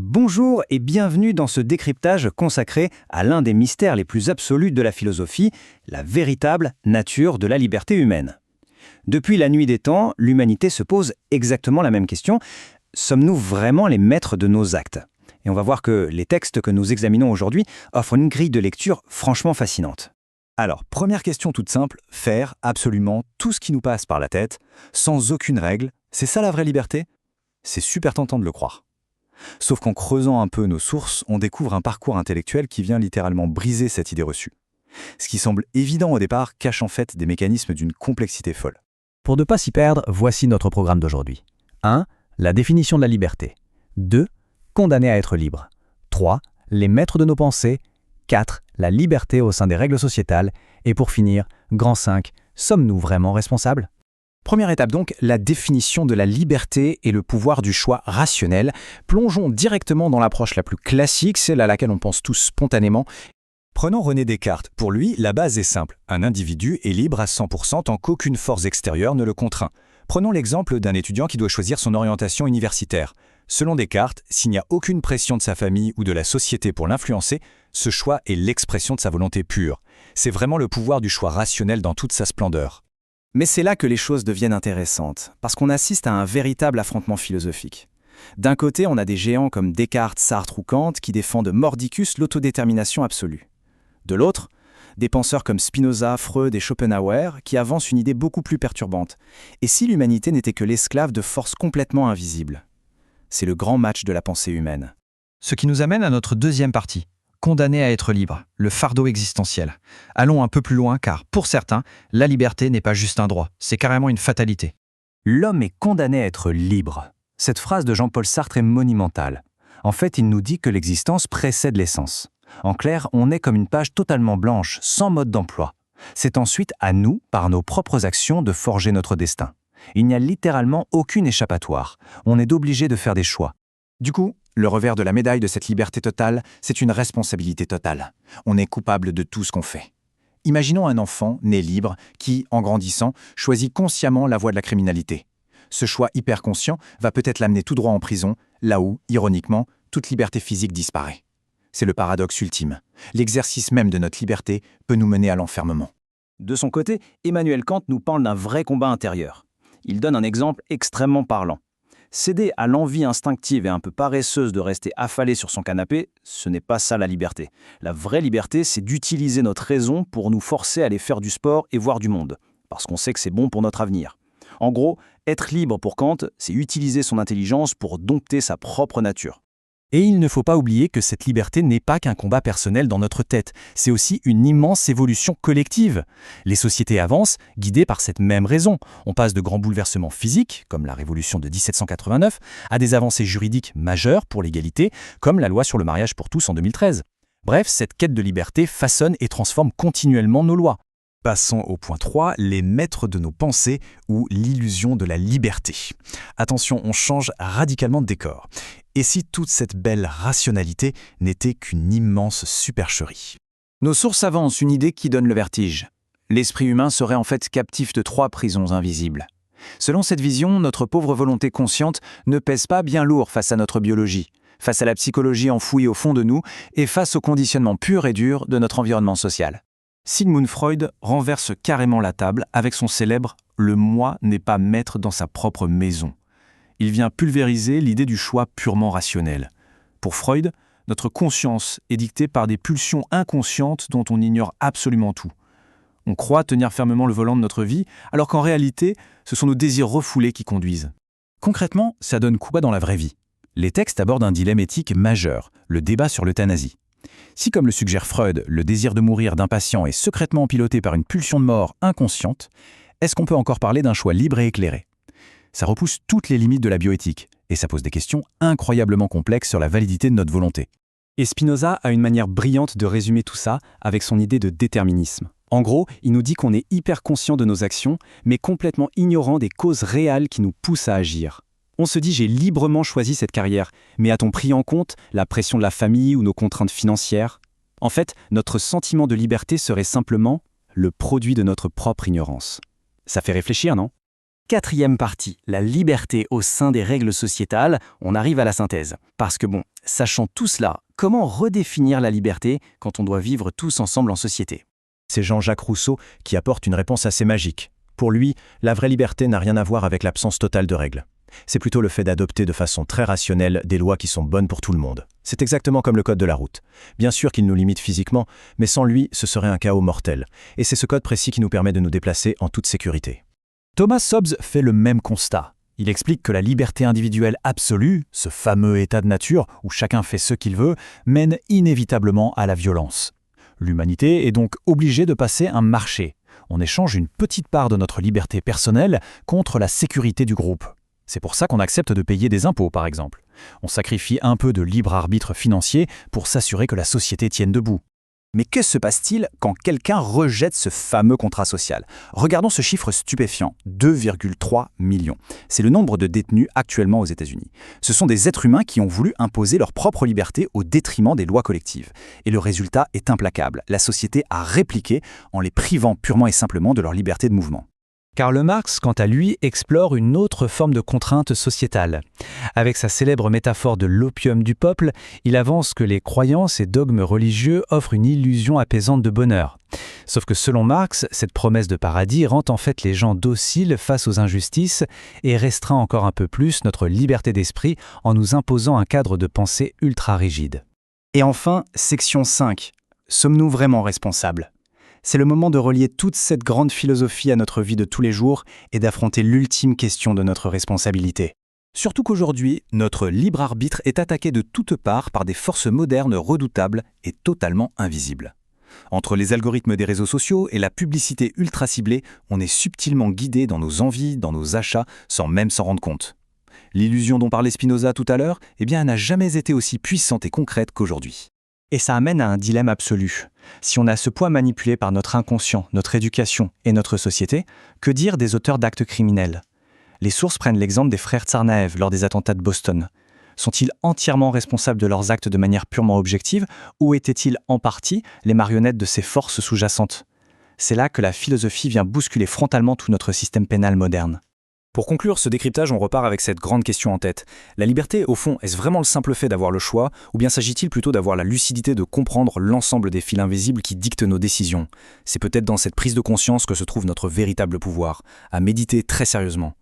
Bonjour et bienvenue dans ce décryptage consacré à l'un des mystères les plus absolus de la philosophie, la véritable nature de la liberté humaine. Depuis la nuit des temps, l'humanité se pose exactement la même question. Sommes-nous vraiment les maîtres de nos actes ? Et on va voir que les textes que nous examinons aujourd'hui offrent une grille de lecture franchement fascinante. Alors, première question toute simple, faire absolument tout ce qui nous passe par la tête, sans aucune règle, c'est ça la vraie liberté ? C'est super tentant de le croire. Sauf qu'en creusant un peu nos sources, on découvre un parcours intellectuel qui vient littéralement briser cette idée reçue. Ce qui semble évident au départ cache en fait des mécanismes d'une complexité folle. Pour ne pas s'y perdre, voici notre programme d'aujourd'hui. 1. La définition de la liberté. 2. Condamné à être libre. 3. Les maîtres de nos pensées. 4. La liberté au sein des règles sociétales. Et pour finir, grand 5. Sommes-nous vraiment responsables ? Première étape donc, la définition de la liberté et le pouvoir du choix rationnel. Plongeons directement dans l'approche la plus classique, celle à laquelle on pense tous spontanément. Prenons René Descartes. Pour lui, la base est simple. Un individu est libre à 100% tant qu'aucune force extérieure ne le contraint. Prenons l'exemple d'un étudiant qui doit choisir son orientation universitaire. Selon Descartes, s'il n'y a aucune pression de sa famille ou de la société pour l'influencer, ce choix est l'expression de sa volonté pure. C'est vraiment le pouvoir du choix rationnel dans toute sa splendeur. Mais c'est là que les choses deviennent intéressantes, parce qu'on assiste à un véritable affrontement philosophique. D'un côté, on a des géants comme Descartes, Sartre ou Kant qui défendent mordicus l'autodétermination absolue. De l'autre, des penseurs comme Spinoza, Freud et Schopenhauer qui avancent une idée beaucoup plus perturbante. Et si l'humanité n'était que l'esclave de forces complètement invisibles ? C'est le grand match de la pensée humaine. Ce qui nous amène à notre deuxième partie. Condamné à être libre, le fardeau existentiel. Allons un peu plus loin car, pour certains, la liberté n'est pas juste un droit, c'est carrément une fatalité. L'homme est condamné à être libre. Cette phrase de Jean-Paul Sartre est monumentale. En fait, il nous dit que l'existence précède l'essence. En clair, on est comme une page totalement blanche, sans mode d'emploi. C'est ensuite à nous, par nos propres actions, de forger notre destin. Il n'y a littéralement aucune échappatoire. On est obligé de faire des choix. Du coup, le revers de la médaille de cette liberté totale, c'est une responsabilité totale. On est coupable de tout ce qu'on fait. Imaginons un enfant né libre qui, en grandissant, choisit consciemment la voie de la criminalité. Ce choix hyper conscient va peut-être l'amener tout droit en prison, là où, ironiquement, toute liberté physique disparaît. C'est le paradoxe ultime. L'exercice même de notre liberté peut nous mener à l'enfermement. De son côté, Emmanuel Kant nous parle d'un vrai combat intérieur. Il donne un exemple extrêmement parlant. Céder à l'envie instinctive et un peu paresseuse de rester affalé sur son canapé, ce n'est pas ça la liberté. La vraie liberté, c'est d'utiliser notre raison pour nous forcer à aller faire du sport et voir du monde, parce qu'on sait que c'est bon pour notre avenir. En gros, être libre pour Kant, c'est utiliser son intelligence pour dompter sa propre nature. Et il ne faut pas oublier que cette liberté n'est pas qu'un combat personnel dans notre tête, c'est aussi une immense évolution collective. Les sociétés avancent, guidées par cette même raison. On passe de grands bouleversements physiques, comme la révolution de 1789, à des avancées juridiques majeures pour l'égalité, comme la loi sur le mariage pour tous en 2013. Bref, cette quête de liberté façonne et transforme continuellement nos lois. Passons au point 3, les maîtres de nos pensées ou l'illusion de la liberté. Attention, on change radicalement de décor. Et si toute cette belle rationalité n'était qu'une immense supercherie ? Nos sources avancent une idée qui donne le vertige. L'esprit humain serait en fait captif de 3 prisons invisibles. Selon cette vision, notre pauvre volonté consciente ne pèse pas bien lourd face à notre biologie, face à la psychologie enfouie au fond de nous et face au conditionnement pur et dur de notre environnement social. Sigmund Freud renverse carrément la table avec son célèbre « Le moi n'est pas maître dans sa propre maison ». Il vient pulvériser l'idée du choix purement rationnel. Pour Freud, notre conscience est dictée par des pulsions inconscientes dont on ignore absolument tout. On croit tenir fermement le volant de notre vie, alors qu'en réalité, ce sont nos désirs refoulés qui conduisent. Concrètement, ça donne quoi dans la vraie vie ? Les textes abordent un dilemme éthique majeur, le débat sur l'euthanasie. Si, comme le suggère Freud, le désir de mourir d'un patient est secrètement piloté par une pulsion de mort inconsciente, est-ce qu'on peut encore parler d'un choix libre et éclairé ? Ça repousse toutes les limites de la bioéthique, et ça pose des questions incroyablement complexes sur la validité de notre volonté. Et Spinoza a une manière brillante de résumer tout ça avec son idée de déterminisme. En gros, il nous dit qu'on est hyper conscient de nos actions, mais complètement ignorant des causes réelles qui nous poussent à agir. On se dit « j'ai librement choisi cette carrière », mais a-t-on pris en compte la pression de la famille ou nos contraintes financières ? En fait, notre sentiment de liberté serait simplement le produit de notre propre ignorance. Ça fait réfléchir, non ? Quatrième partie, la liberté au sein des règles sociétales, on arrive à la synthèse. Parce que sachant tout cela, comment redéfinir la liberté quand on doit vivre tous ensemble en société? C'est Jean-Jacques Rousseau qui apporte une réponse assez magique. Pour lui, la vraie liberté n'a rien à voir avec l'absence totale de règles. C'est plutôt le fait d'adopter de façon très rationnelle des lois qui sont bonnes pour tout le monde. C'est exactement comme le code de la route. Bien sûr qu'il nous limite physiquement, mais sans lui, ce serait un chaos mortel. Et c'est ce code précis qui nous permet de nous déplacer en toute sécurité. Thomas Hobbes fait le même constat. Il explique que la liberté individuelle absolue, ce fameux état de nature où chacun fait ce qu'il veut, mène inévitablement à la violence. L'humanité est donc obligée de passer un marché. On échange une petite part de notre liberté personnelle contre la sécurité du groupe. C'est pour ça qu'on accepte de payer des impôts, par exemple. On sacrifie un peu de libre arbitre financier pour s'assurer que la société tienne debout. Mais que se passe-t-il quand quelqu'un rejette ce fameux contrat social? Regardons ce chiffre stupéfiant, 2,3 millions. C'est le nombre de détenus actuellement aux États-Unis. Ce sont des êtres humains qui ont voulu imposer leur propre liberté au détriment des lois collectives. Et le résultat est implacable. La société a répliqué en les privant purement et simplement de leur liberté de mouvement. Karl Marx, quant à lui, explore une autre forme de contrainte sociétale. Avec sa célèbre métaphore de l'opium du peuple, il avance que les croyances et dogmes religieux offrent une illusion apaisante de bonheur. Sauf que selon Marx, cette promesse de paradis rend en fait les gens dociles face aux injustices et restreint encore un peu plus notre liberté d'esprit en nous imposant un cadre de pensée ultra rigide. Et enfin, section 5. Sommes-nous vraiment responsables? C'est le moment de relier toute cette grande philosophie à notre vie de tous les jours et d'affronter l'ultime question de notre responsabilité. Surtout qu'aujourd'hui, notre libre arbitre est attaqué de toutes parts par des forces modernes redoutables et totalement invisibles. Entre les algorithmes des réseaux sociaux et la publicité ultra ciblée, on est subtilement guidé dans nos envies, dans nos achats, sans même s'en rendre compte. L'illusion dont parlait Spinoza tout à l'heure, elle n'a jamais été aussi puissante et concrète qu'aujourd'hui. Et ça amène à un dilemme absolu. Si on a ce poids manipulé par notre inconscient, notre éducation et notre société, que dire des auteurs d'actes criminels? Les sources prennent l'exemple des frères Tsarnaev lors des attentats de Boston. Sont-ils entièrement responsables de leurs actes de manière purement objective ou étaient-ils en partie les marionnettes de ces forces sous-jacentes? C'est là que la philosophie vient bousculer frontalement tout notre système pénal moderne. Pour conclure ce décryptage, on repart avec cette grande question en tête. La liberté, au fond, est-ce vraiment le simple fait d'avoir le choix, ou bien s'agit-il plutôt d'avoir la lucidité de comprendre l'ensemble des fils invisibles qui dictent nos décisions? C'est peut-être dans cette prise de conscience que se trouve notre véritable pouvoir, à méditer très sérieusement.